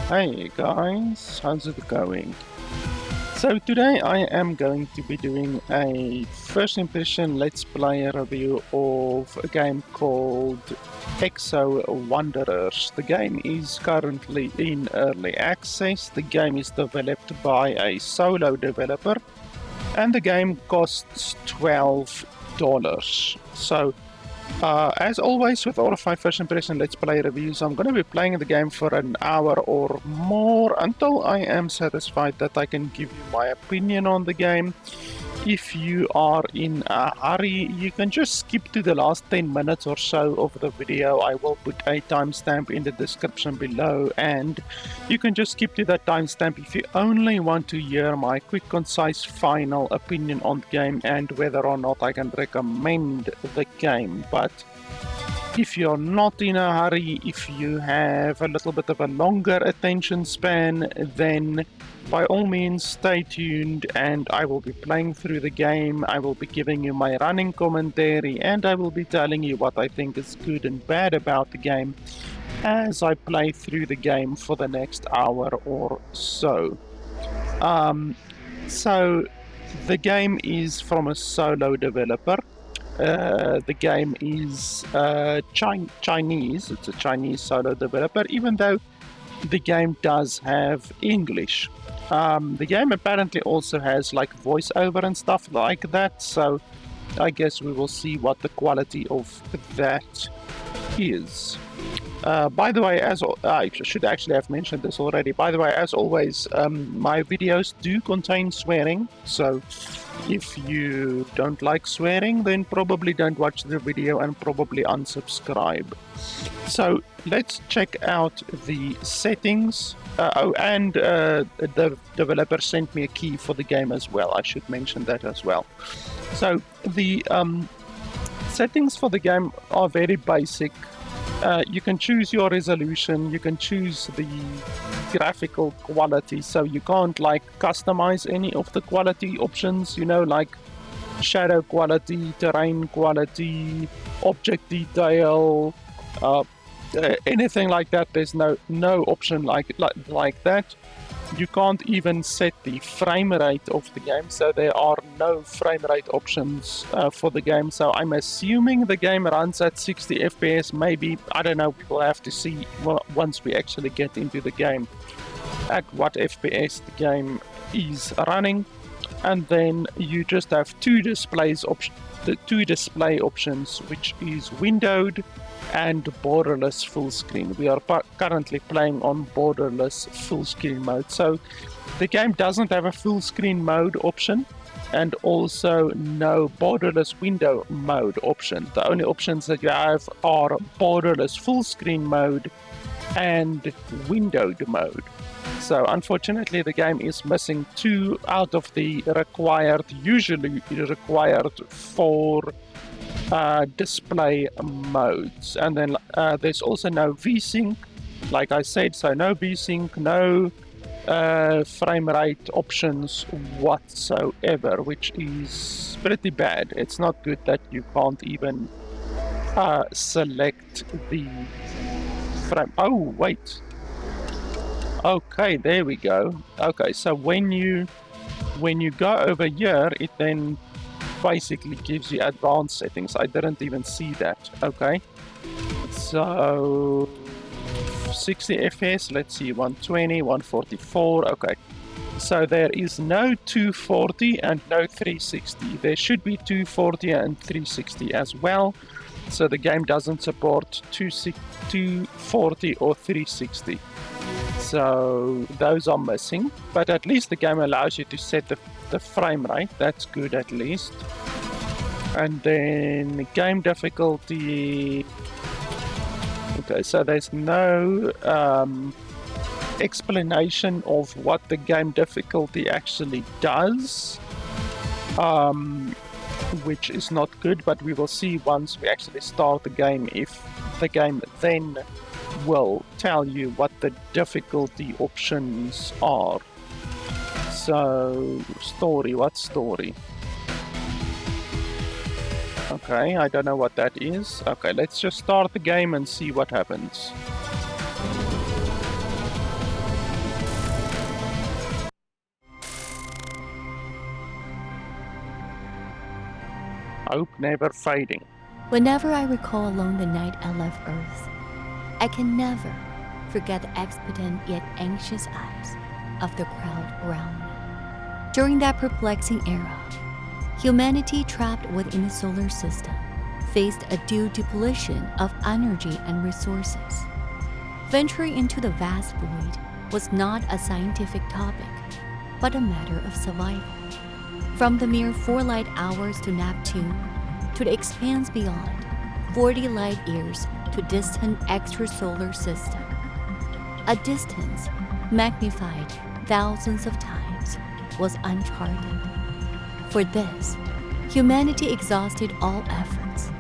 Hey guys, how's it going? So today I am going to be doing a first impression let's play review of a game called Exo Wanderers. The game is currently in early access. The game is developed by a solo developer and the game costs $12. So as always, with all of my first impression Let's Play reviews, I'm going to be playing the game for an hour or more until I am satisfied that I can give you my opinion on the game. If you are in a hurry, you can just skip to the last 10 minutes or so of the video. I will put a timestamp in the description below, and you can just skip to that timestamp if you only want to hear my quick, concise, final opinion on the game and whether or not I can recommend the game. But if you're not in a hurry, if you have a little bit of a longer attention span, then by all means stay tuned and I will be playing through the game. I will be giving you my running commentary and I will be telling you what I think is good and bad about the game as I play through the game for the next hour or so. So the game is from a solo developer. The game is Chinese. It's a Chinese solo developer, even though the game does have English. The game apparently also has like voiceover and stuff like that, so I guess we will see what the quality of that is. By the way, I should actually have mentioned this already. By the way, as always, my videos do contain swearing, so if you don't like swearing, then probably don't watch the video and probably unsubscribe. So let's check out the settings. And the developer sent me a key for the game as well. I should mention that as well. So the settings for the game are very basic. You can choose your resolution, you can choose the graphical quality, so you can't like customize any of the quality options, you know, like shadow quality, terrain quality, object detail, anything like that. There's no option like that. You can't even set the frame rate of the game, so there are no frame rate options for the game. So I'm assuming the game runs at 60 FPS. Maybe, I don't know, we'll have to see once we actually get into the game at what FPS the game is running. And then you just have two display options, which is windowed and borderless full screen. We are currently playing on borderless full screen mode. So the game doesn't have a full screen mode option and also no borderless window mode option. The only options that you have are borderless full screen mode and windowed mode. So unfortunately the game is missing two out of the usually required four display modes. And then there's also no VSync, like I said, so no VSync, no frame rate options whatsoever, which is pretty bad. It's not good that you can't even select the frame. Oh, wait. Okay, there we go. Okay, so when you go over here, it then basically gives you advanced settings. I didn't even see that. Okay, so 60 FPS, let's see, 120, 144. Okay, so there is no 240 and no 360. There should be 240 and 360 as well. So the game doesn't support 240 or 360. So those are missing, but at least the game allows you to set the frame rate. That's good at least. And then game difficulty. Okay, so there's no explanation of what the game difficulty actually does, which is not good, but we will see once we actually start the game if the game then will tell you what the difficulty options are. So, story, what story? Okay, I don't know what that is. Okay, let's just start the game and see what happens. hope never fading. Whenever I recall along the night I left Earth, I can never forget the expectant yet anxious eyes of the crowd around me. During that perplexing era, humanity trapped within the solar system faced a due depletion of energy and resources. Venturing into the vast void was not a scientific topic, but a matter of survival. From the mere 4 light hours to Neptune, to the expanse beyond, 40 light years to distant extrasolar system. A distance magnified thousands of times was uncharted. For this, humanity exhausted all efforts,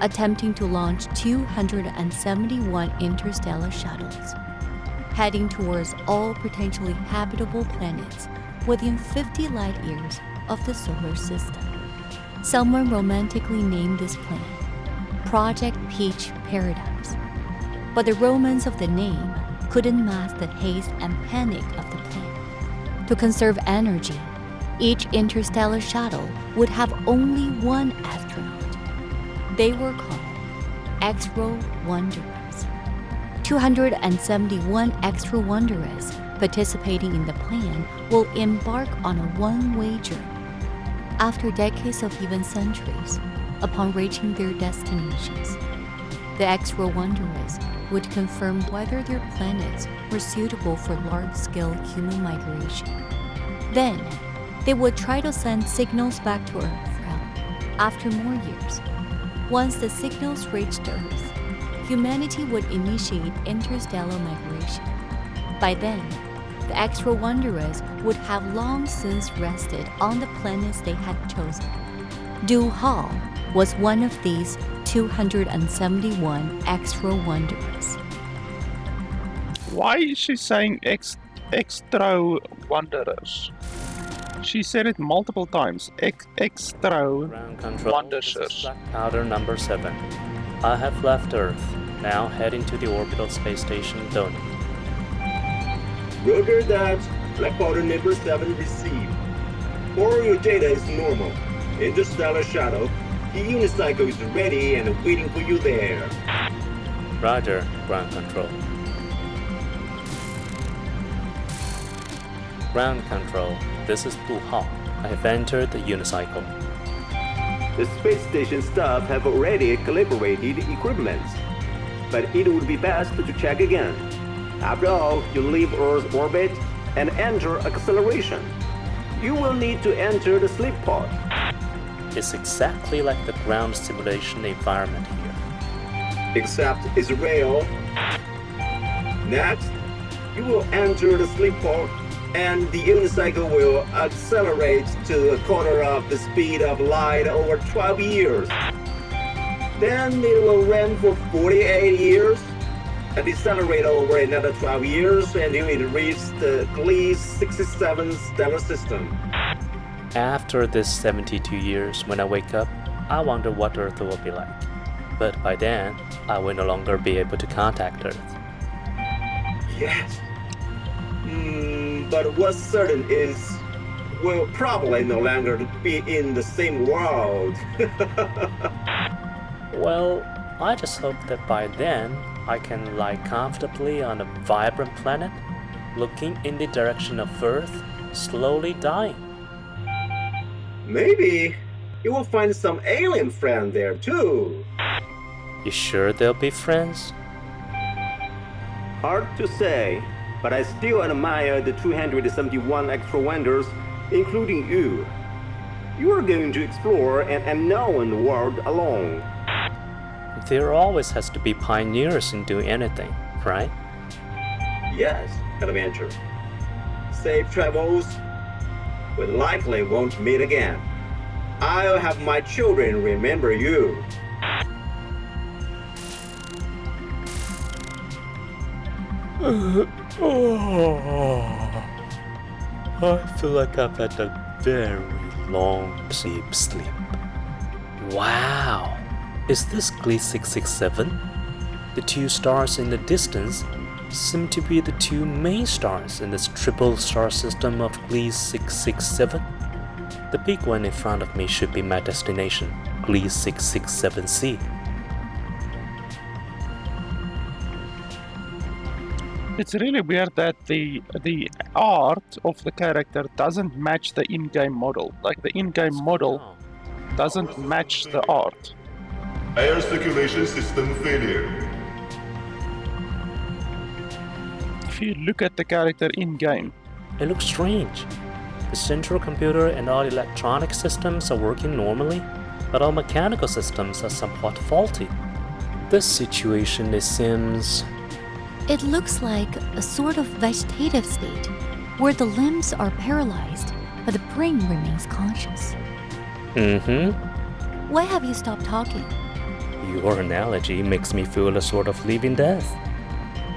attempting to launch 271 interstellar shuttles, heading towards all potentially habitable planets within 50 light years of the solar system. Someone romantically named this plan Project Peach Paradise, but the romance of the name couldn't mask the haste and panic of the plan. To conserve energy, each interstellar shuttle would have only one astronaut. They were called Exo Wanderers. 271 Exo Wanderers participating in the plan will embark on a one-way journey. After decades of even centuries, upon reaching their destinations, the Exo Wanderers would confirm whether their planets were suitable for large-scale human migration. Then, they would try to send signals back to Earth after more years. Once the signals reached Earth, humanity would initiate interstellar migration. By then, the Exo Wanderers would have long since rested on the planets they had chosen. Du-Hall was one of these 271 Exo Wanderers. Why is she saying Exo Wanderers? She said it multiple times. Exo Ground control, Wanderers. this is Black Powder number 7. I have left Earth, now heading to the orbital space station Donut. Roger that. Black Powder number 7 received. All your data is normal. Interstellar shuttle. The unicycle is ready and waiting for you there. Roger, ground control. Ground control, this is Du-Hall. I have entered the unicycle. The space station staff have already calibrated equipment, but it would be best to check again. After all, you leave Earth's orbit and enter acceleration. You will need to enter the sleep pod. It's exactly like the ground simulation environment here. Except it's real. Next, you will enter the sleep pod and the unicycle will accelerate to a quarter of the speed of light over 12 years. Then it will run for 48 years and decelerate over another 12 years until it reaches the Gliese 67 stellar system. After this 72 years, when I wake up, I wonder what Earth will be like. But by then, I will no longer be able to contact Earth. Yes. But what's certain is we'll probably no longer be in the same world. Well, I just hope that by then, I can lie comfortably on a vibrant planet, looking in the direction of Earth, slowly dying. Maybe you will find some alien friend there too. You sure they'll be friends? Hard to say, but I still admire the 271 Exo Wanderers, including you. You are going to explore an unknown world alone. There always has to be pioneers in doing anything, right? Yes, adventure. Safe travels. We likely won't meet again. I'll have my children remember you. I feel like I've had a very long sleep. Wow! Is this Gliese 667? The two stars in the distance seem to be the two main stars in this triple star system of Gliese 667. The big one in front of me should be my destination, Gliese 667C. It's really weird that the art of the character doesn't match the in-game model. Like the in-game model doesn't match the art. Air circulation system failure. If you look at the character in-game, It looks strange. The central computer and all electronic systems are working normally, but all mechanical systems are somewhat faulty. This situation, it seems... It looks like a sort of vegetative state, where the limbs are paralyzed, but the brain remains conscious. Why have you stopped talking? Your analogy makes me feel a sort of living death.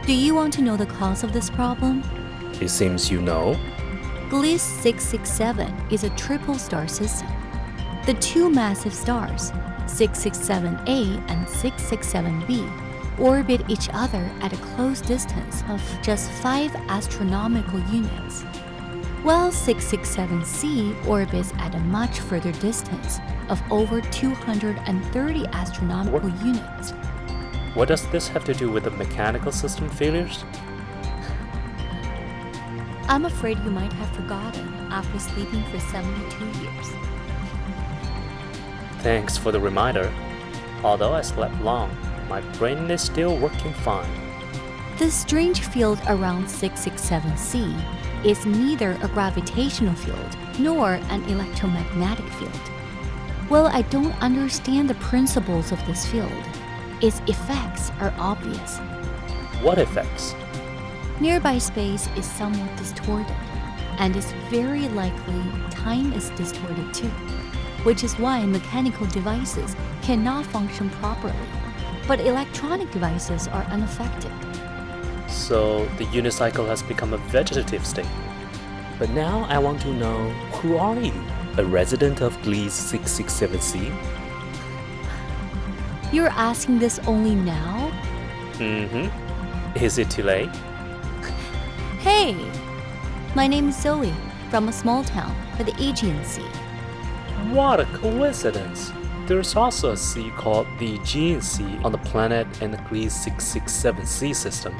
Do you want to know the cause of this problem? It seems you know. Gliese 667 is a triple star system. The two massive stars, 667A and 667B, orbit each other at a close distance of just 5 astronomical units, while 667C orbits at a much further distance of over 230 astronomical units. What does this have to do with the mechanical system failures? I'm afraid you might have forgotten after sleeping for 72 years. Thanks for the reminder. Although I slept long, my brain is still working fine. The strange field around 667C is neither a gravitational field nor an electromagnetic field. While I don't understand the principles of this field, its effects are obvious. What effects? Nearby space is somewhat distorted, and it's very likely time is distorted too, which is why mechanical devices cannot function properly, but electronic devices are unaffected. So the unicycle has become a vegetative state. But now I want to know, who are you? A resident of Gliese 667C? You're asking this only now? Is it too late? Hey! My name is Zoe, from a small town by the Aegean Sea. What a coincidence! There's also a sea called the Aegean Sea on the planet in the Gliese 667C system.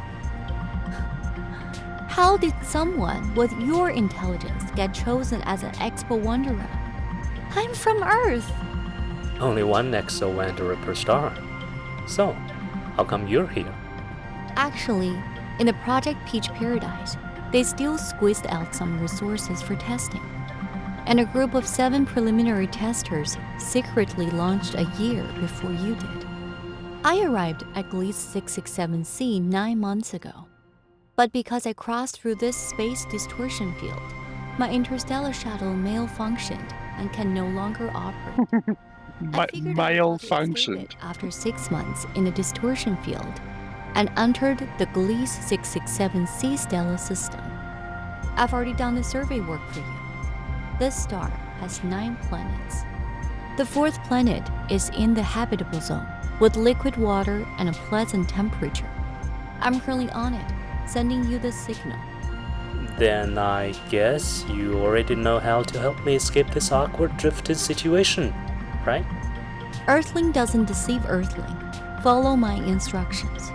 How did someone with your intelligence get chosen as an Exo Wanderer? I'm from Earth! Only one Exo Wanderer per star. So, how come you're here? Actually, in the Project Peach Paradise, they still squeezed out some resources for testing. And a group of 7 preliminary testers secretly launched a year before you did. I arrived at Gliese 667C 9 months ago. But because I crossed through this space distortion field, my interstellar shuttle malfunctioned and can no longer operate. I figured out how to explain malfunctioned. it after 6 months in the distortion field and entered the Gliese 667C stellar system. I've already done the survey work for you. This star has 9 planets. The 4th planet is in the habitable zone with liquid water and a pleasant temperature. I'm currently on it, sending you the signal. Then I guess you already know how to help me escape this awkward drifted situation, right? Earthling doesn't deceive Earthling. Follow my instructions.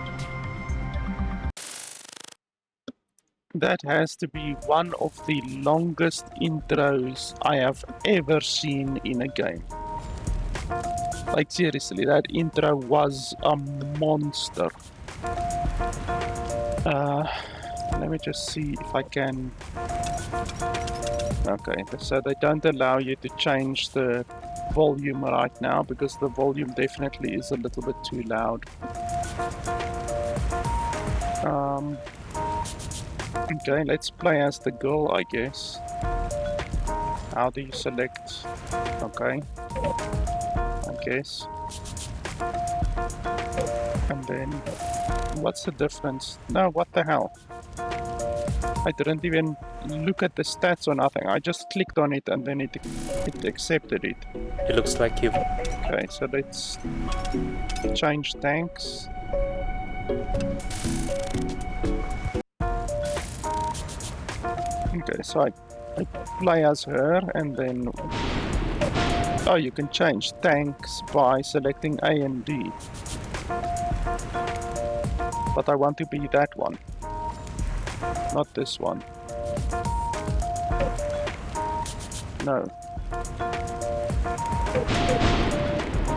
That has to be one of the longest intros I have ever seen in a game. Like seriously, that intro was a monster. Let me just see if I can... Okay, so they don't allow you to change the volume right now because the volume definitely is a little bit too loud. Okay, let's play as the girl, I guess. How do you select? Okay, I guess. And then, what's the difference? No, what the hell? I didn't even look at the stats or nothing. I just clicked on it and then it accepted it. It looks like you've... Okay, so let's change tanks. Okay, so I play as her and then Oh, you can change tanks by selecting A and D. But I want to be that one, not this one. No.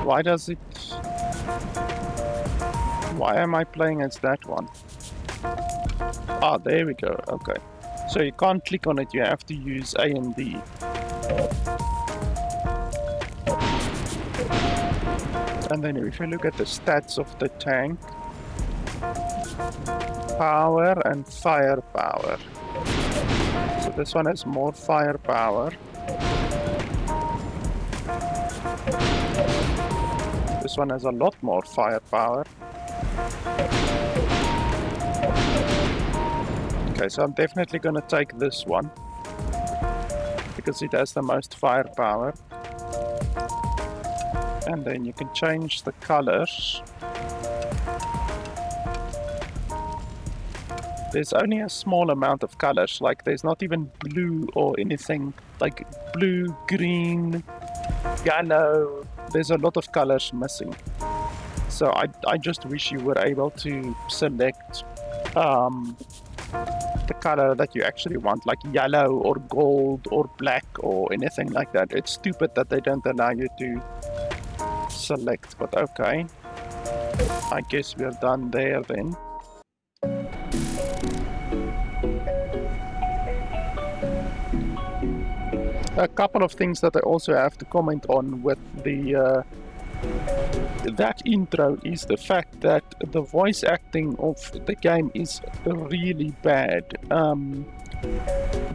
Why does it... Why am I playing as that one? Ah, there we go, okay. So you can't click on it, you have to use A and D. And then if you look at the stats of the tank, power and firepower. So this one has more firepower. This one has a lot more firepower. Okay, so I'm definitely gonna take this one because it has the most firepower. And then you can change the colors. There's only a small amount of colors, like there's not even blue or anything, like blue, green, yellow. There's a lot of colors missing. So I just wish you were able to select the color that you actually want, like yellow or gold or black or anything like that. It's stupid that they don't allow you to select, but okay. I guess we're done there then. A couple of things that I also have to comment on with the that intro is the fact that the voice acting of the game is really bad.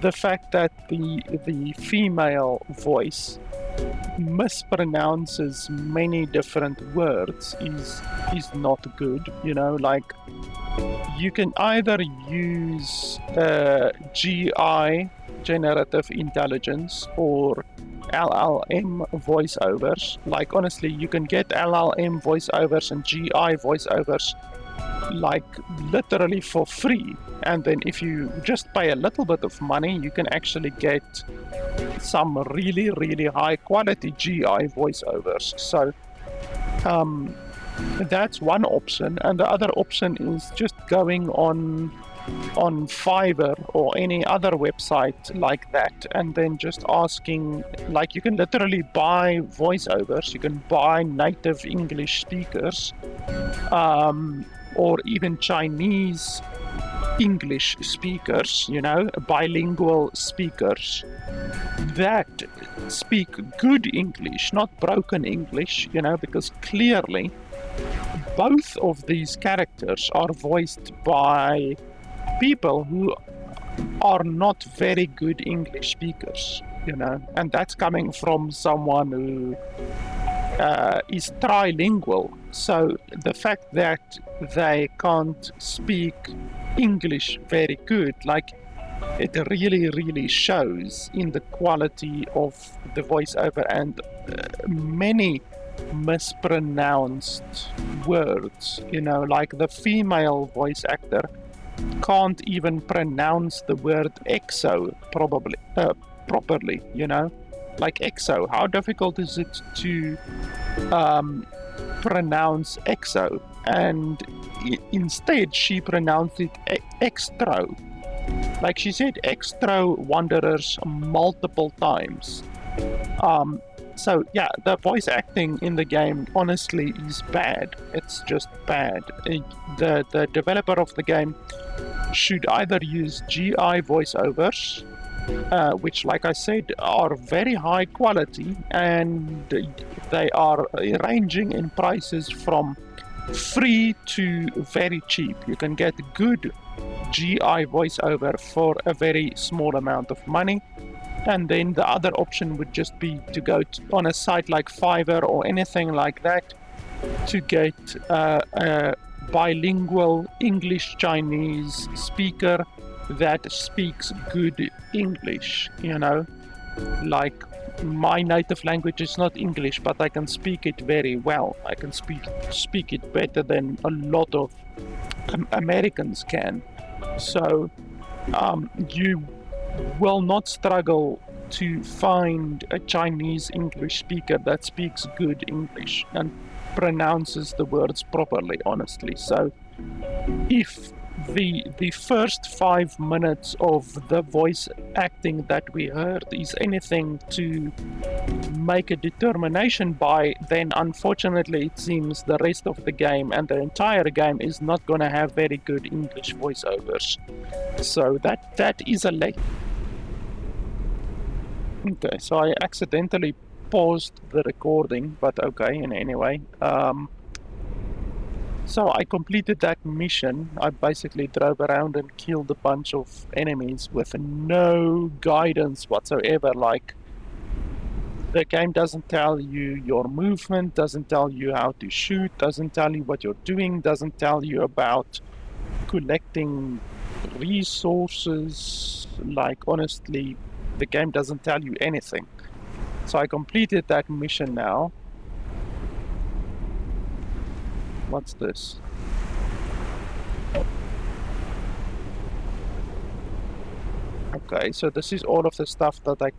The fact that the female voice mispronounces many different words is not good. You know, like you can either use GI, generative intelligence, or LLM voiceovers. Like honestly, you can get LLM voiceovers and GI voiceovers like literally for free, and then if you just pay a little bit of money, you can actually get some really high quality GI voiceovers. So that's one option, and the other option is just going on Fiverr or any other website like that, and then just asking, like you can literally buy voiceovers, you can buy native English speakers, or even Chinese English speakers, you know, bilingual speakers that speak good English, not broken English, you know, because clearly both of these characters are voiced by people who are not very good English speakers, you know, and that's coming from someone who is trilingual. So the fact that they can't speak English very good, like it really shows in the quality of the voiceover, and many mispronounced words, you know, like the female voice actor can't even pronounce the word exo properly, you know, like exo. How difficult is it to pronounce exo? And instead she pronounced it extro. Like she said Exo Wanderers multiple times. So yeah, the voice acting in the game honestly is bad. It's just bad. The developer of the game should either use GI voiceovers, which, like I said, are very high quality, and they are ranging in prices from free to very cheap. You can get good GI voiceover for a very small amount of money. And then the other option would just be to go on a site like Fiverr or anything like that to get a bilingual English-Chinese speaker that speaks good English, you know. Like, my native language is not English, but I can speak it very well. I can speak it better than a lot of Americans can. So you will not struggle to find a Chinese English speaker that speaks good English and pronounces the words properly, honestly. So if the first 5 minutes of the voice acting that we heard is anything to make a determination by, then unfortunately it seems the rest of the game and the entire game is not going to have very good English voiceovers. So that is a late. Okay, so I accidentally paused the recording, but okay, in any way. So I completed that mission. I basically drove around and killed a bunch of enemies with no guidance whatsoever. Like, the game doesn't tell you your movement, doesn't tell you how to shoot, doesn't tell you what you're doing, doesn't tell you about collecting resources. Like, honestly, the game doesn't tell you anything. So I completed that mission now. What's this? Okay, so this is all of the stuff that I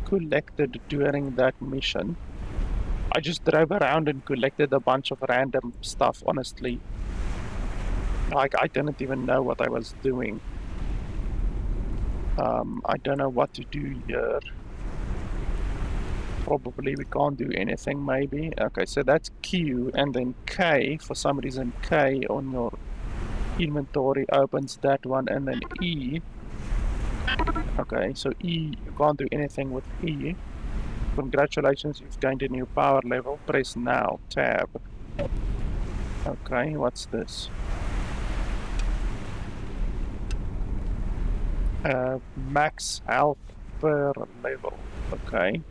collected during that mission. I just drove around and collected a bunch of random stuff, honestly. Like, I didn't even know what I was doing. I don't know what to do here. Probably we can't do anything, maybe. Okay, so that's Q, and then K. For some reason, K on your inventory opens that one, and then E. Okay, so E, you can't do anything with E. Congratulations, you've gained a new power level. Press now, tab. Okay, what's this? Max health per level. Okay.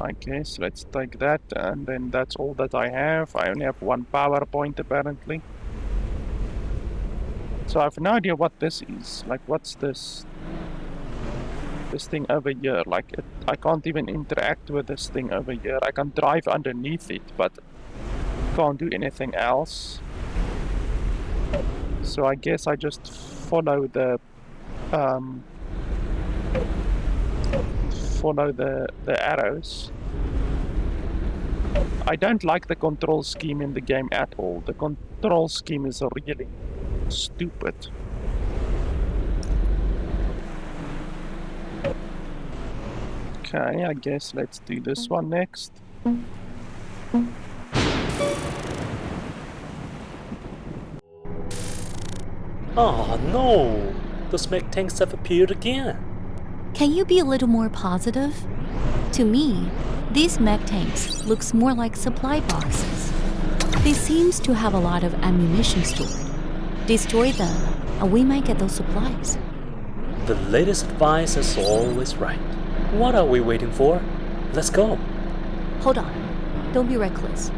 I guess let's take that, and then that's all that I have. I only have one power point apparently. So I have no idea what this is. Like, what's this? This thing over here. Like, I can't even interact with this thing over here. I can drive underneath it, but can't do anything else. So I guess I just follow the arrows. I don't like the control scheme in the game at all. The control scheme is really stupid. Okay, I guess let's do this one next. Oh no! Those mech tanks have appeared again! Can you be a little more positive? To me, these mech tanks looks more like supply boxes. They seems to have a lot of ammunition stored. Destroy them, and we might get those supplies. The latest advice is always right. What are we waiting for? Let's go! Hold on. Don't be reckless.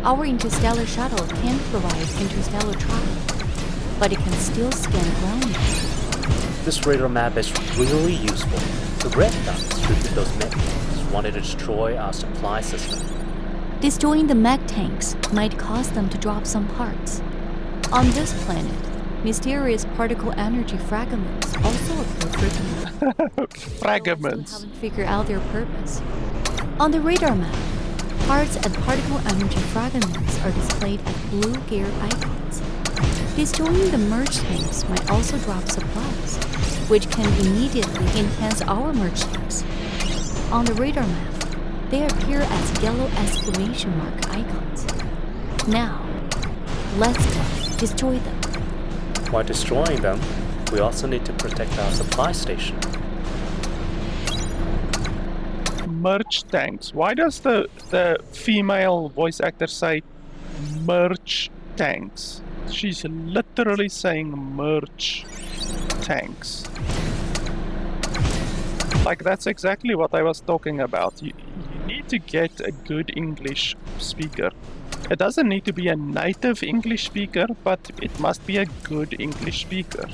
Our interstellar shuttle can provide interstellar travel, but it can still scan ground. This radar map is really useful. The red dots should be those mech tanks wanting to destroy our supply system. Destroying the mech tanks might cause them to drop some parts. On this planet, mysterious particle energy fragments also occur frequently. Fragments. Still haven't figured out their purpose. On the radar map, parts and particle energy fragments are displayed as blue gear icons. Destroying the merge tanks might also drop supplies, which can immediately enhance our merge tanks. On the radar map, they appear as yellow exclamation mark icons. Now, let's go destroy them. While destroying them, we also need to protect our supply station. Merge tanks. Why does the female voice actor say merge tanks? She's literally saying merge tanks. Like, that's exactly what I was talking about. You need to get a good English speaker. It doesn't need to be a native English speaker, but it must be a good English speaker.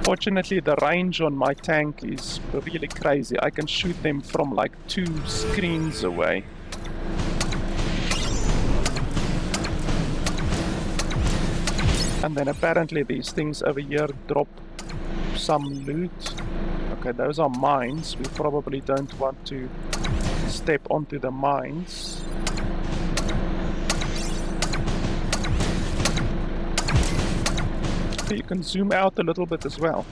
Fortunately, the range on my tank is really crazy. I can shoot them from like 2 screens away. And then apparently these things over here drop some loot. Okay, those are mines. We probably don't want to step onto the mines. You can zoom out a little bit as well.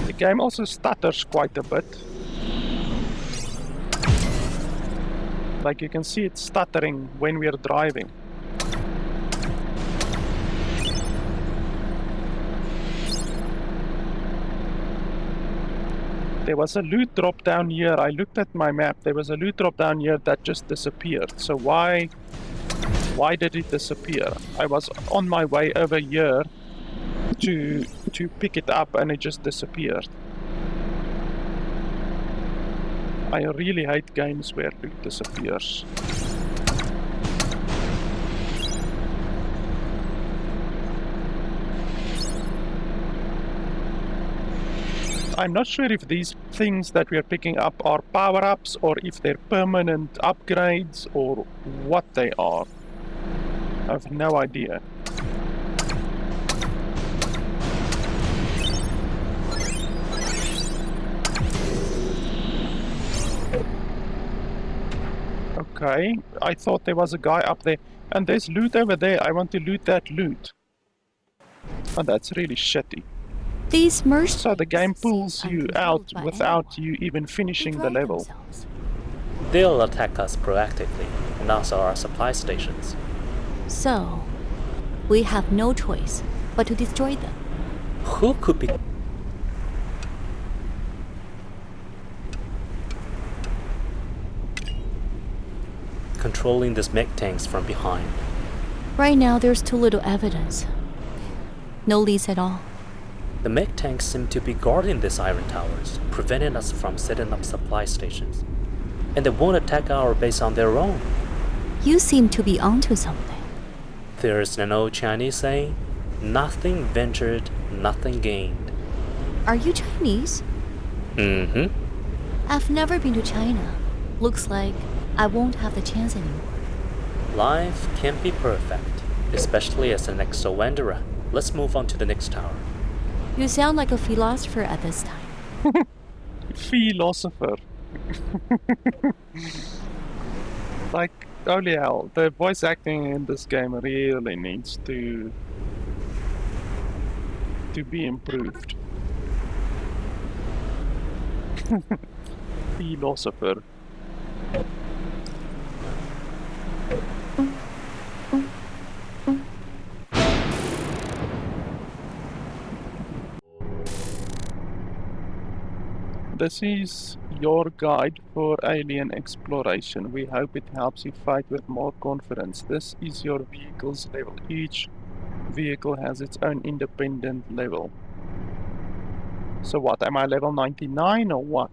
The game also stutters quite a bit. Like you can see it stuttering when we are driving. There was a loot drop down here. I looked at my map. There was a loot drop down here that just disappeared. So why did it disappear? I was on my way over here to pick it up and it just disappeared. I really hate games where loot disappears. I'm not sure if these things that we are picking up are power-ups or if they're permanent upgrades or what they are. I have no idea. Okay, I thought there was a guy up there. And there's loot over there. I want to loot that loot. Oh, that's really shitty. These mercs So the game pulls seem you uncontrolled out by without anyone. you even They finishing the drive level. themselves. They'll attack us proactively, and also our supply stations. So, we have no choice but to destroy them. Who could be... controlling these mech tanks from behind? Right now, there's too little evidence. No leads at all. The mech tanks seem to be guarding these iron towers, preventing us from setting up supply stations. And they won't attack our base on their own. You seem to be onto something. There's an old Chinese saying, nothing ventured, nothing gained. Are you Chinese? Mm-hmm. I've never been to China. Looks like I won't have the chance anymore. Life can't be perfect, especially as an Exo Wanderer. Let's move on to the next tower. You sound like a philosopher at this time. Philosopher. Like, holy hell, the voice acting in this game really needs to be improved. Philosopher. This is your guide for alien exploration. We hope it helps you fight with more confidence. This is your vehicle's level. Each vehicle has its own independent level. So what, am I level 99 or what?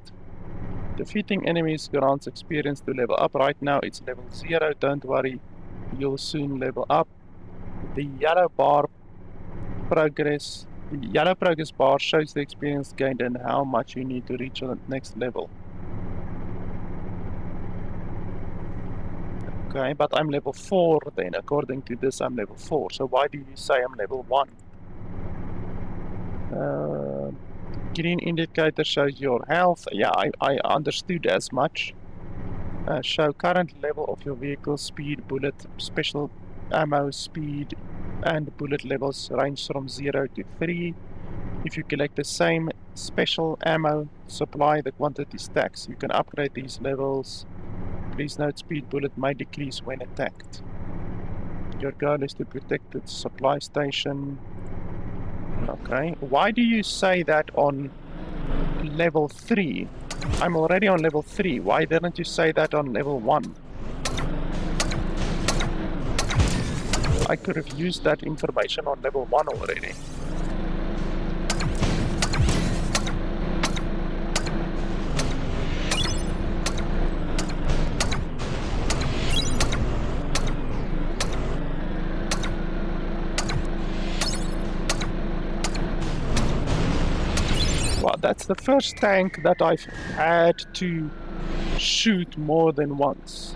Defeating enemies grants experience to level up. Right now it's level 0, don't worry, you'll soon level up. The yellow progress bar shows the experience gained and how much you need to reach the next level. Okay, but I'm level 4 then. According to this, I'm level 4. So why do you say I'm level 1? Green indicator shows your health. Yeah, I understood as much. Show current level of your vehicle, speed, bullet, special ammo, speed, and bullet levels range from 0 to 3. If you collect the same special ammo supply, the quantity stacks. You can upgrade these levels. Please note speed bullet may decrease when attacked. Your goal is to protect the supply station. Okay, why do you say that on level 3? I'm already on level 3. Why didn't you say that on level 1? I could have used that information on level 1 already. Well, that's the first tank that I've had to shoot more than once.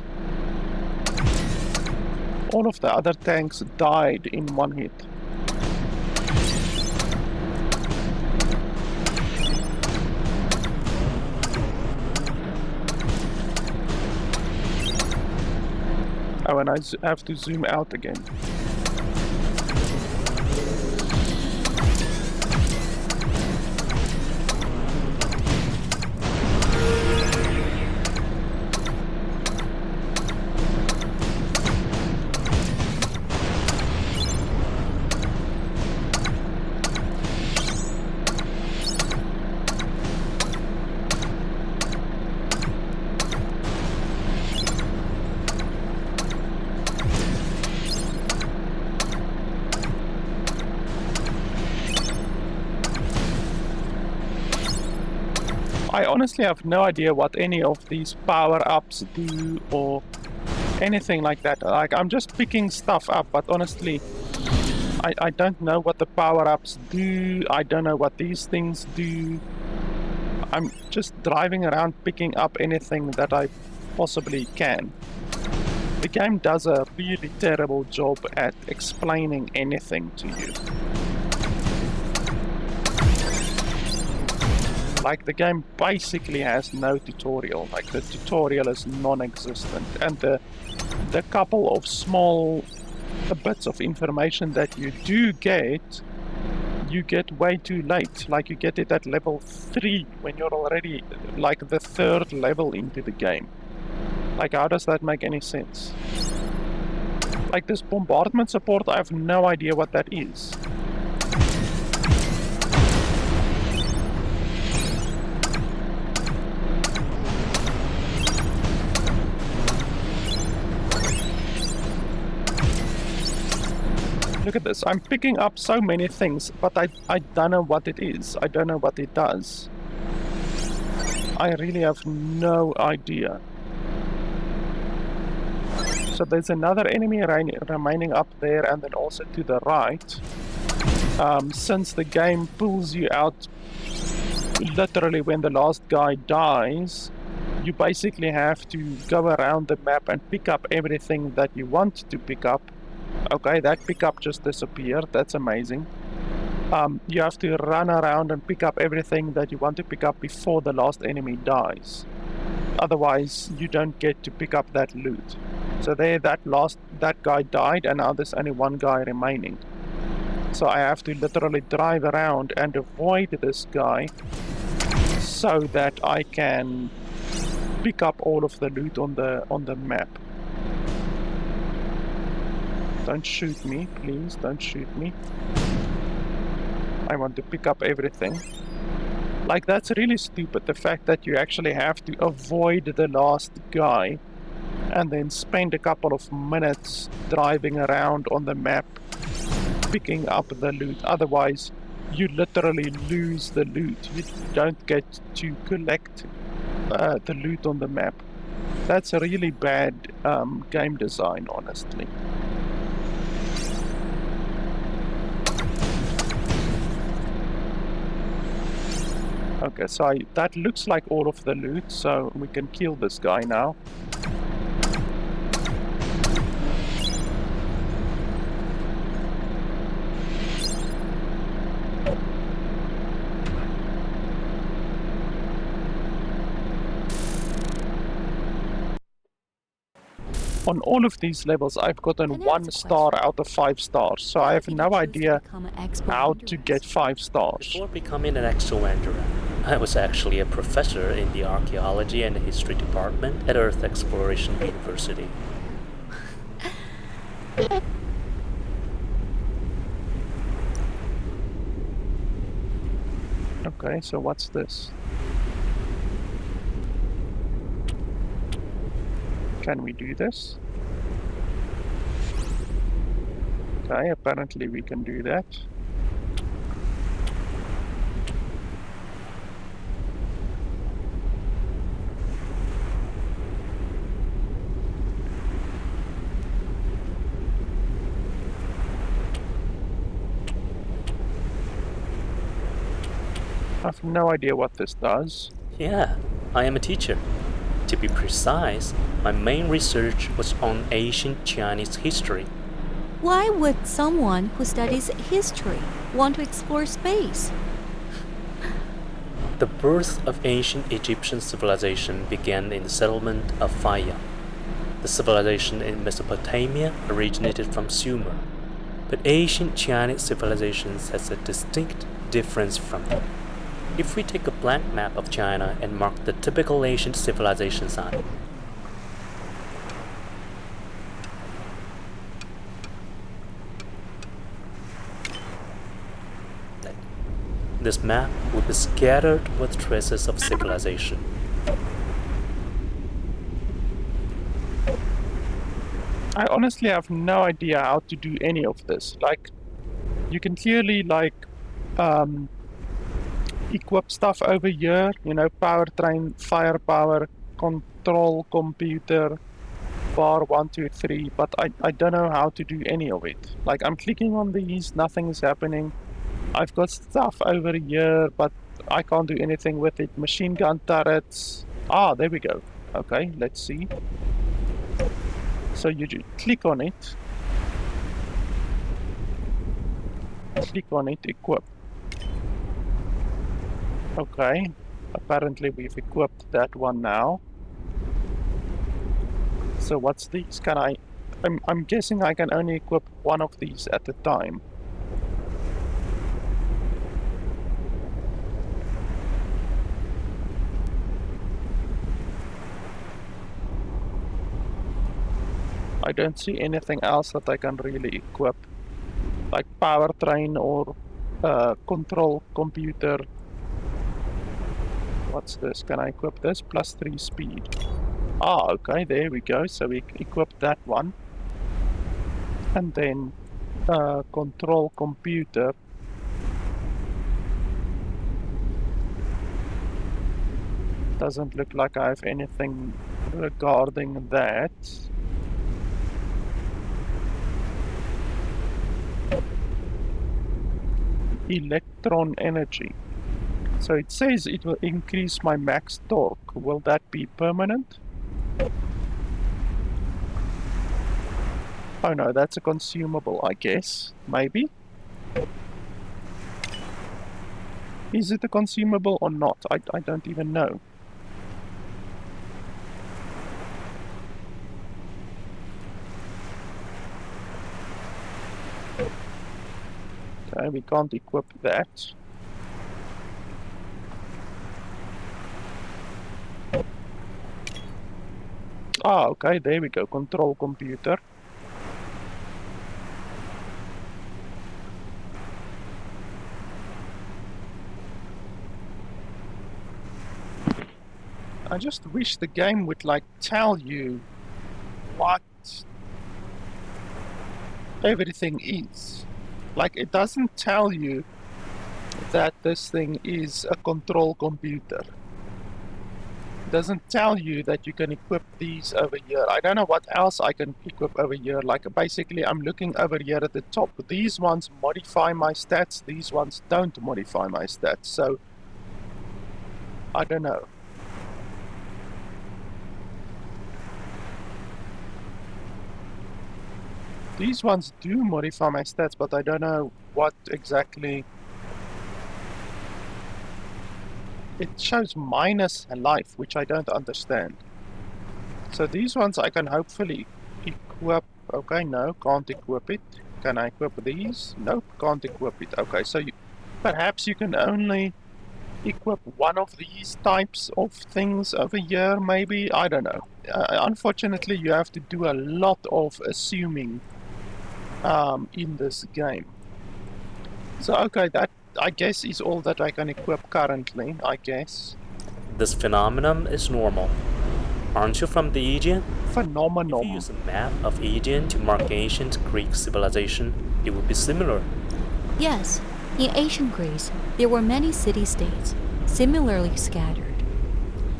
All of the other tanks died in one hit. Oh, and I have to zoom out again. I honestly have no idea what any of these power-ups do or anything like that. Like, I'm just picking stuff up, but honestly, I don't know what the power-ups do. I don't know what these things do. I'm just driving around picking up anything that I possibly can. The game does a really terrible job at explaining anything to you. Like, the game basically has no tutorial. Like, the tutorial is non-existent, and the couple of small bits of information that you do get, you get way too late. Like, you get it at level 3 when you're already like the 3rd level into the game. Like, how does that make any sense? Like, this bombardment support, I have no idea what that is. Look at this, I'm picking up so many things, but I don't know what it is. I don't know what it does. I really have no idea. So there's another enemy remaining up there, and then also to the right. Since the game pulls you out literally when the last guy dies, you basically have to go around the map and pick up everything that you want to pick up. Okay, that pickup just disappeared. That's amazing. You have to run around and pick up everything that you want to pick up before the last enemy dies. Otherwise, you don't get to pick up that loot. So there, that guy died, and now there's only one guy remaining. So I have to literally drive around and avoid this guy so that I can pick up all of the loot on the map. Don't shoot me, please, don't shoot me. I want to pick up everything. Like, that's really stupid, the fact that you actually have to avoid the last guy and then spend a couple of minutes driving around on the map picking up the loot. Otherwise, you literally lose the loot. You don't get to collect the loot on the map. That's a really bad game design, honestly. Okay, so that looks like all of the loot, so we can kill this guy now. On all of these levels, I've gotten 1 star out of 5 stars, so I have no idea how to get 5 stars. Before becoming an Exo Wanderer, I was actually a professor in the Archaeology and History department at Earth Exploration University. Okay, so what's this? Can we do this? Okay, apparently we can do that. I have no idea what this does. Yeah, I am a teacher. To be precise, my main research was on ancient Chinese history. Why would someone who studies history want to explore space? The birth of ancient Egyptian civilization began in the settlement of Faya. The civilization in Mesopotamia originated from Sumer, but ancient Chinese civilizations has a distinct difference from them. If we take a blank map of China and mark the typical ancient civilizations on it, this map would be scattered with traces of civilization. I honestly have no idea how to do any of this. Like, you can clearly equip stuff over here, you know, powertrain, firepower, control computer, bar 1, 2, 3, but I don't know how to do any of it. Like, I'm clicking on these, nothing is happening. I've got stuff over here, but I can't do anything with it. Machine gun turrets. Ah, there we go. Okay, let's see. So you click on it. Click on it, equip. Okay, apparently we've equipped that one now. So what's these? Can I'm guessing I can only equip one of these at a time. I don't see anything else that I can really equip, like powertrain or control computer. What's this? Can I equip this? +3 speed. Ah, okay, there we go. So we equip that one. And then control computer. Doesn't look like I have anything regarding that. Electron energy. So it says it will increase my max torque. Will that be permanent? Oh no, that's a consumable, I guess. Maybe? Is it a consumable or not? I don't even know. Okay, we can't equip that. Ah, okay, there we go. Control computer. I just wish the game would like tell you what everything is. Like, it doesn't tell you that this thing is a control computer. It doesn't tell you that you can equip these over here. I don't know what else I can equip over here. Like, basically, I'm looking over here at the top. These ones modify my stats. These ones don't modify my stats. So, I don't know. These ones do modify my stats, but I don't know what exactly. It shows minus life, which I don't understand. So these ones I can hopefully equip. Okay, no, can't equip it. Can I equip these? Nope, can't equip it. Okay, so perhaps you can only equip one of these types of things over here, maybe? I don't know. Unfortunately, you have to do a lot of assuming in this game. So okay, that I guess is all that I can equip currently, I guess. This phenomenon is normal. Aren't you from the Aegean? If Phenomenal. you use a map of Aegean to mark ancient Greek civilization, it would be similar. Yes, in ancient Greece, there were many city-states, similarly scattered.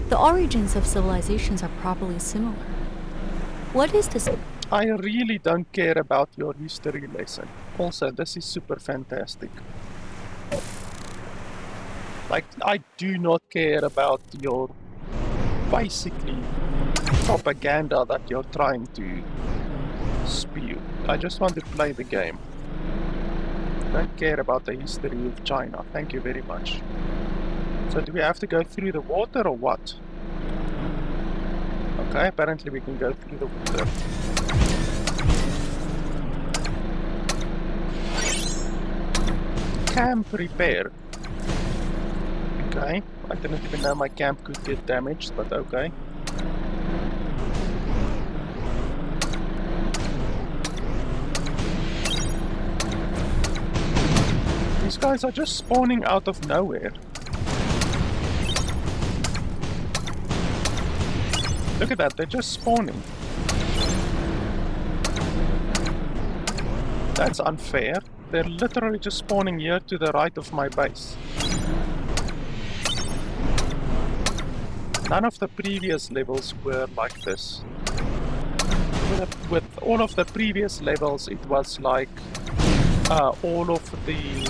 The origins of civilizations are probably similar. What is this? I really don't care about your history lesson. Also, this is super fantastic. Like, I do not care about your basically propaganda that you're trying to spew. I just want to play the game. Don't care about the history of China. Thank you very much. So do we have to go through the water or what? Okay, apparently we can go through the water. Camp repair. Okay, I didn't even know my camp could get damaged, but okay. These guys are just spawning out of nowhere. Look at that, they're just spawning. That's unfair. They're literally just spawning here to the right of my base. None of the previous levels were like this. With all of the previous levels, it was like all of the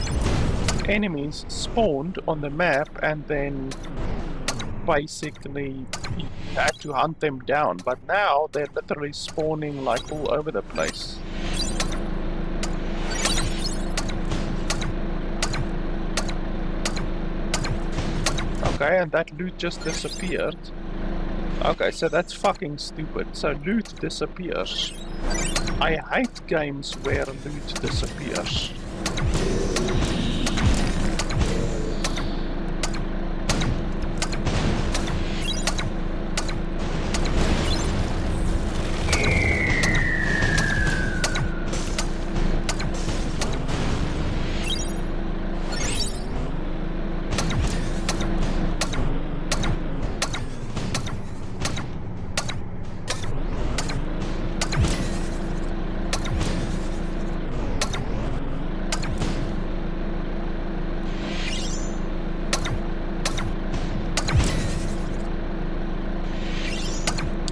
enemies spawned on the map and then basically you had to hunt them down. But now they're literally spawning like all over the place. Okay, and that loot just disappeared. Okay, so that's fucking stupid. So loot disappears. I hate games where loot disappears.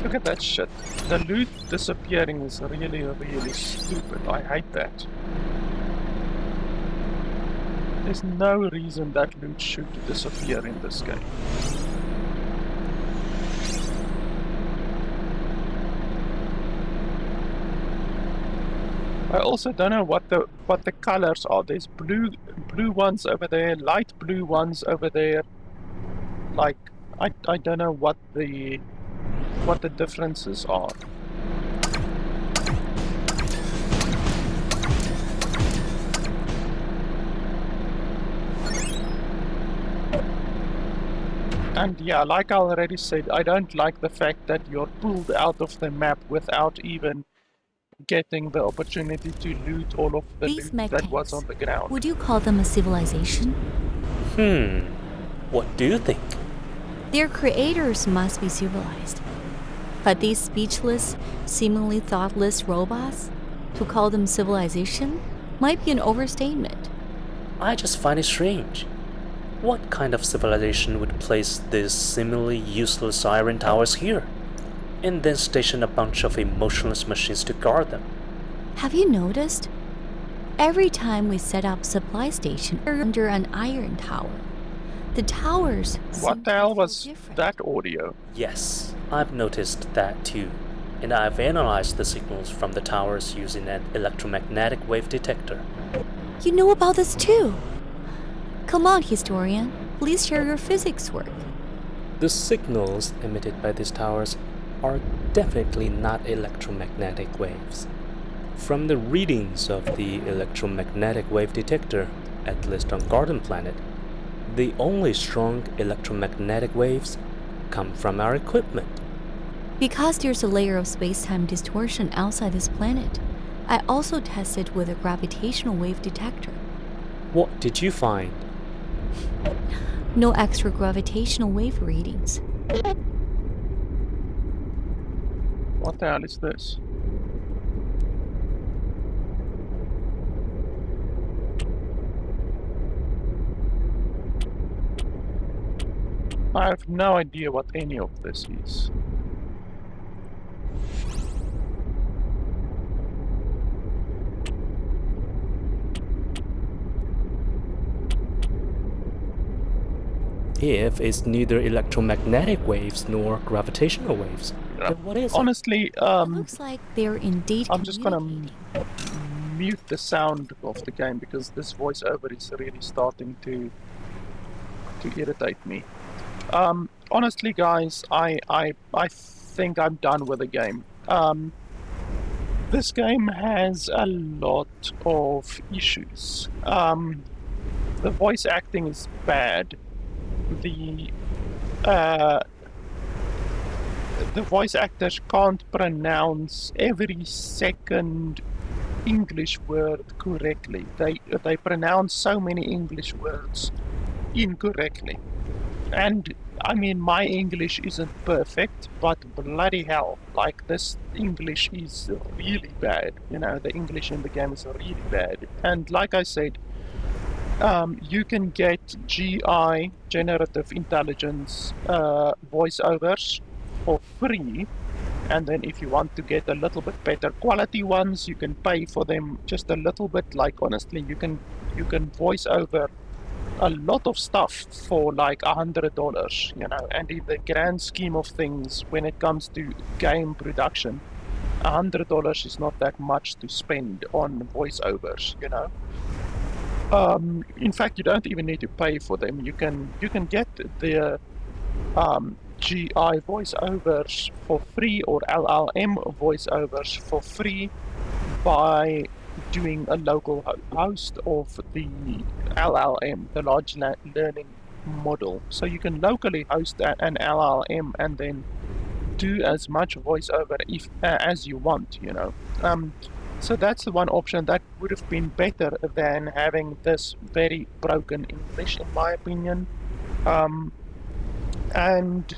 Look at that shit. The loot disappearing is really, really stupid. I hate that. There's no reason that loot should disappear in this game. I also don't know what the colors are. There's blue ones over there, light blue ones over there. Like I don't know what the differences are. And yeah, like I already said, I don't like the fact that you're pulled out of the map without even getting the opportunity to loot all of the These loot that was on the ground. Would you call them a civilization? What do you think? Their creators must be civilized. But these speechless, seemingly thoughtless robots, to call them civilization, might be an overstatement. I just find it strange. What kind of civilization would place these seemingly useless iron towers here, and then station a bunch of emotionless machines to guard them? Have you noticed? Every time we set up supply station under an iron tower, the towers What the hell was that audio? Yes, I've noticed that too, and I've analyzed the signals from the towers using an electromagnetic wave detector. You know about this too. Come on, historian, please share your physics work. The signals emitted by these towers are definitely not electromagnetic waves. From the readings of the electromagnetic wave detector, at least on Garden Planet, the only strong electromagnetic waves come from our equipment. Because there's a layer of space-time distortion outside this planet, I also tested with a gravitational wave detector. What did you find? No extra gravitational wave readings. What the hell is this? I have no idea what any of this is. If it's neither electromagnetic waves nor gravitational waves, then what is it? Honestly, It looks like they're indeed I'm just gonna communicating. mute the sound of the game because this voiceover is really starting to irritate me. Honestly, guys, I think I'm done with the game. This game has a lot of issues. The voice acting is bad. The voice actors can't pronounce every second English word correctly. They pronounce so many English words incorrectly. And I mean, my English isn't perfect, but bloody hell, like this English is really bad. You know, the English in the game is really bad. And like I said, you can get GI, generative intelligence, voiceovers for free. And then if you want to get a little bit better quality ones, you can pay for them just a little bit. Like honestly, you can voice over a lot of stuff for like $100, you know. And in the grand scheme of things, when it comes to game production, $100 is not that much to spend on voiceovers, you know. In fact, you don't even need to pay for them. You can get the GI voiceovers for free or LLM voiceovers for free by doing a local host of the LLM, the large learning model. So you can locally host an LLM and then do as much voiceover as you want, you know. So that's the one option that would have been better than having this very broken English, in my opinion. And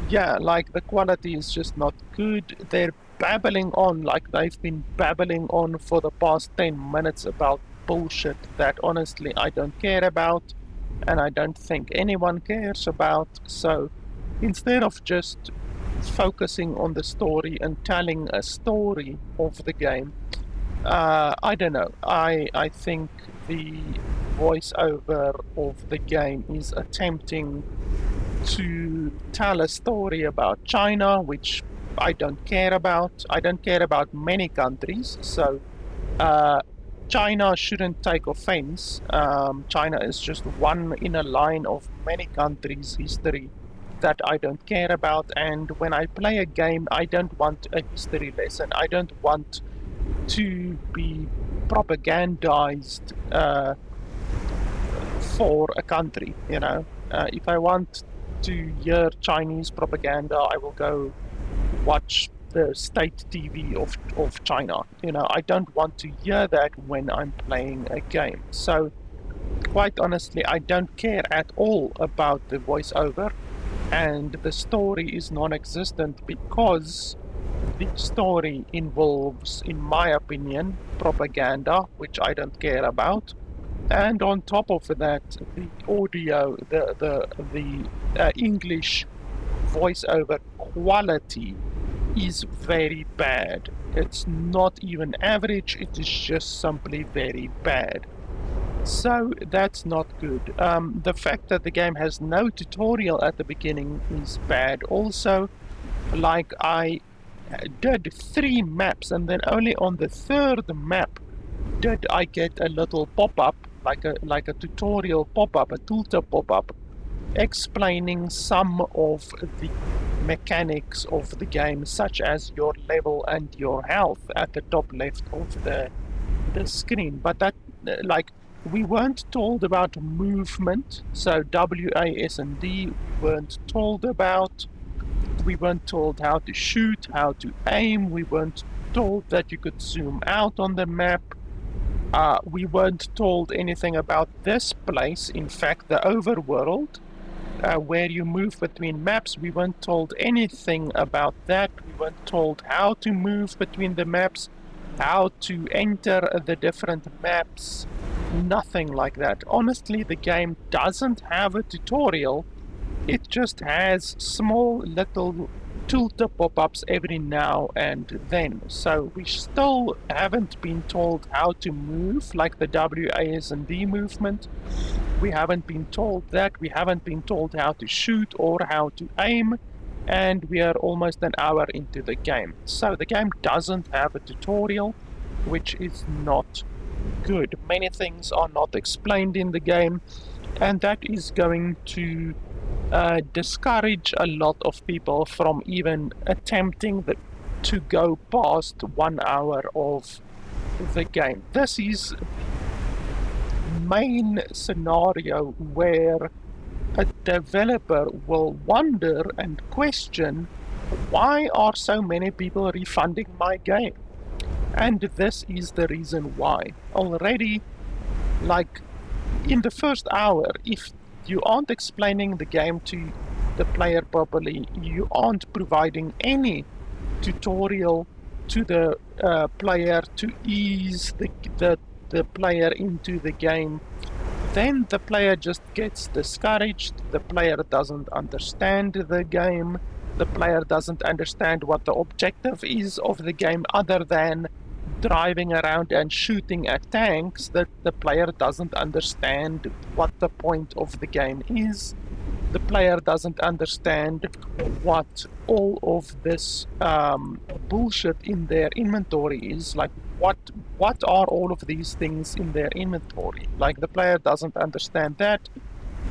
yeah, like the quality is just not good. They're babbling on like they've been babbling on for the past 10 minutes about bullshit that honestly I don't care about and I don't think anyone cares about. So instead of just focusing on the story and telling a story of the game, I don't know. I think the voiceover of the game is attempting to tell a story about China, which I don't care about. I don't care about many countries, so China shouldn't take offense. China is just one in a line of many countries' history that I don't care about. And when I play a game, I don't want a history lesson. I don't want to be propagandized for a country, you know. If I want to hear Chinese propaganda, I will go watch the state TV of China. You know, I don't want to hear that when I'm playing a game. So, quite honestly, I don't care at all about the voiceover, and the story is non-existent because the story involves, in my opinion, propaganda, which I don't care about. And on top of that, the audio, the English voiceover quality is very bad. It's not even average, it is just simply very bad. So that's not good. The fact that the game has no tutorial at the beginning is bad also. Like I did 3 maps and then only on the 3rd map did I get a little pop-up, like a tutorial pop-up, a tooltip pop-up, explaining some of the mechanics of the game, such as your level and your health at the top left of the screen. But that, like, we weren't told about movement, so W, A, S, and D weren't told about. We weren't told how to shoot, how to aim. We weren't told that you could zoom out on the map. We weren't told anything about this place, in fact, the overworld. where you move between maps. We weren't told anything about that. We weren't told how to move between the maps, how to enter the different maps, nothing like that. Honestly, the game doesn't have a tutorial. It just has small little tooltip pop-ups every now and then. So we still haven't been told how to move, like the WASD movement. We haven't been told that. We haven't been told how to shoot or how to aim. And we are almost an hour into the game. So the game doesn't have a tutorial, which is not good. Many things are not explained in the game, and that is going to discourage a lot of people from even attempting to go past 1 hour of the game. This is main scenario where a developer will wonder and question, why are so many people refunding my game? And this is the reason why. Already, like in the first hour, if you aren't explaining the game to the player properly, you aren't providing any tutorial to the player to ease the player into the game, then the player just gets discouraged. The player doesn't understand the game. The player doesn't understand what the objective is of the game other than driving around and shooting at tanks. That the player doesn't understand what the point of the game is. The player doesn't understand what all of this bullshit in their inventory is. Like, what are all of these things in their inventory? Like, the player doesn't understand that.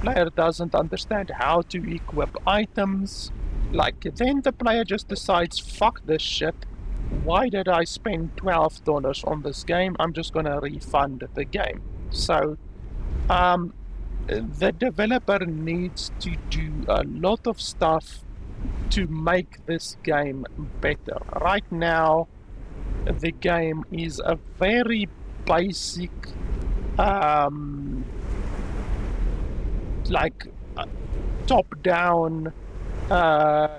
Player doesn't understand how to equip items. Like, then the player just decides, fuck this shit. Why did I spend $12 on this game? I'm just gonna refund the game. So, the developer needs to do a lot of stuff to make this game better. Right now, the game is a very basic, like top-down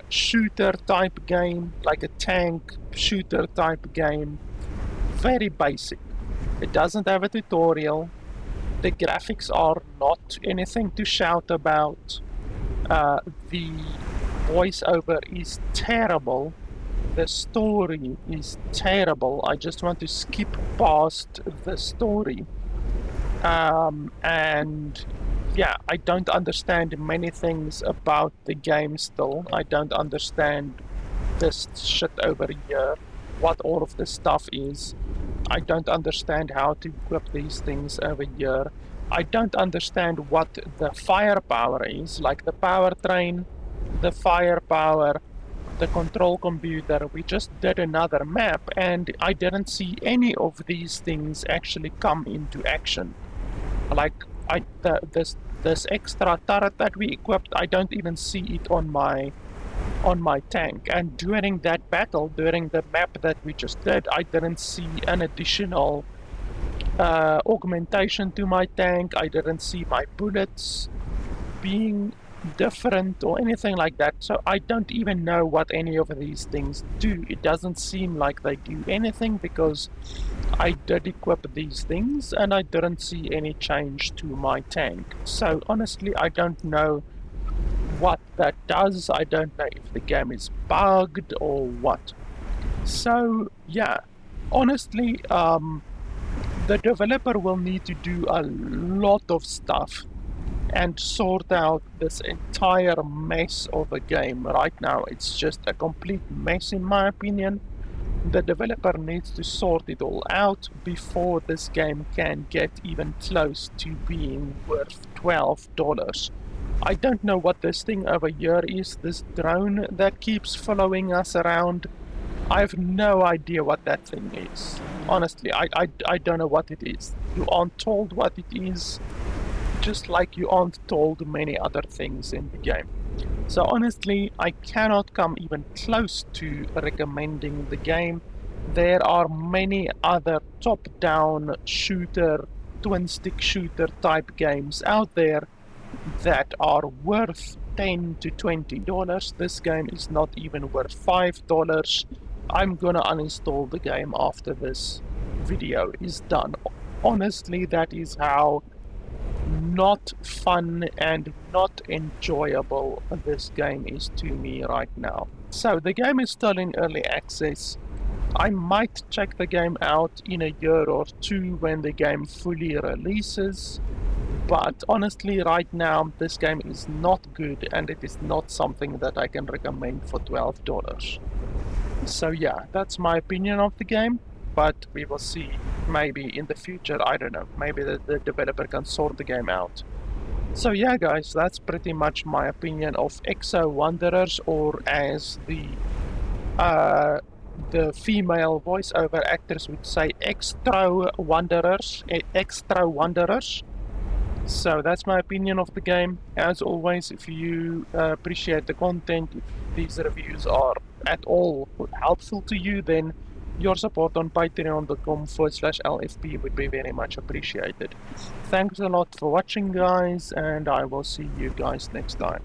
shooter type game, like a tank shooter type game. Very basic. It doesn't have a tutorial. The graphics are not anything to shout about. The voiceover is terrible. The story is terrible. I just want to skip past the story. And yeah, I don't understand many things about the game still. I don't understand this shit over here, what all of this stuff is. I don't understand how to equip these things over here. I don't understand what the firepower is, like the powertrain, the firepower, the control computer. We just did another map and I didn't see any of these things actually come into action. Like, this extra turret that we equipped, I don't even see it on my tank. And during that battle, during the map that we just did, I didn't see an additional augmentation to my tank. I didn't see my bullets being different or anything like that. So I don't even know what any of these things do. It doesn't seem like they do anything because I did equip these things and I didn't see any change to my tank. So honestly, I don't know what that does. I don't know if the game is bugged or what. So yeah, honestly, the developer will need to do a lot of stuff and sort out this entire mess of a game. Right now, it's just a complete mess in my opinion. The developer needs to sort it all out before this game can get even close to being worth $12. I don't know what this thing over here is, this drone that keeps following us around. I have no idea what that thing is. Honestly, I don't know what it is. You aren't told what it is, just like you aren't told many other things in the game. So honestly, I cannot come even close to recommending the game. There are many other top-down shooter, twin-stick shooter type games out there that are worth $10 to $20. This game is not even worth $5. I'm gonna uninstall the game after this video is done. Honestly, that is how not fun and not enjoyable this game is to me right now. So the game is still in early access. I might check the game out in a year or two when the game fully releases, but honestly right now this game is not good and it is not something that I can recommend for $12. So yeah, that's my opinion of the game, but we will see. Maybe in the future, I don't know, maybe the developer can sort the game out. So yeah guys, that's pretty much my opinion of Exo Wanderers, or as the female voiceover actors would say, Extra Wanderers. Extra Wanderers. So that's my opinion of the game. As always, if you appreciate the content, if these reviews are at all helpful to you, then your support on patreon.com/LFP would be very much appreciated. Thanks a lot for watching guys, and I will see you guys next time.